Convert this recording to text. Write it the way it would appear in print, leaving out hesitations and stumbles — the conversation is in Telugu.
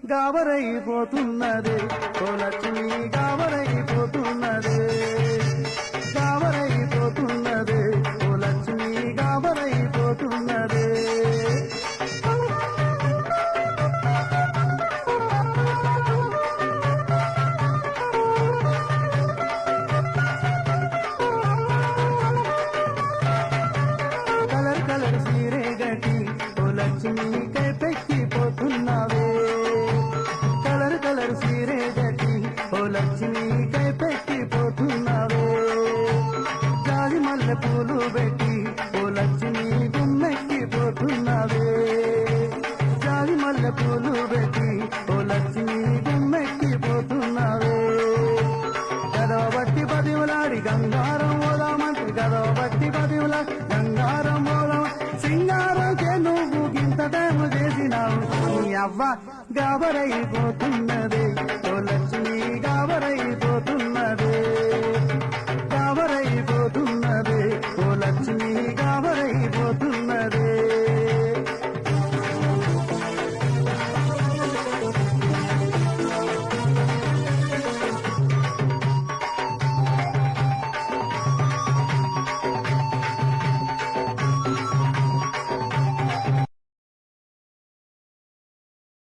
గాబరైపోతున్నదే ఓ లక్ష్మి గాబరైపోతున్నదే గాబరైపోతున్నదే ఓ లక్ష్మి గాబరైపోతున్నదే కలర్ కలర్ సీరే గట్టి ఓ లక్ష్మి కైపెక్కిపోతున్నావే కలర్ కలర్ సీరే గట్టి ఓ లక్ష్మి కైపెక్కిపోతున్నావే జాజి మల్లె పూలు పెట్టి ఓ లక్ష్మి గుమ్మెక్కిపోతున్నావే జాజి మల్లె పూలు పెట్టి ఓ లక్ష్మి గుమ్మెక్కిపోతున్నావే గదవ బట్టి పదివులాడి గంగారం ఓదామంటే గదవ బట్టి పదివులాడి గంగారం ఓదాం సింగారంకే నువ్వు గింత టైము చేసినావు నీ అవ్వ గాబరైపోతున్నదే ఓ లక్ష్మి గాబరైపోతున్నదే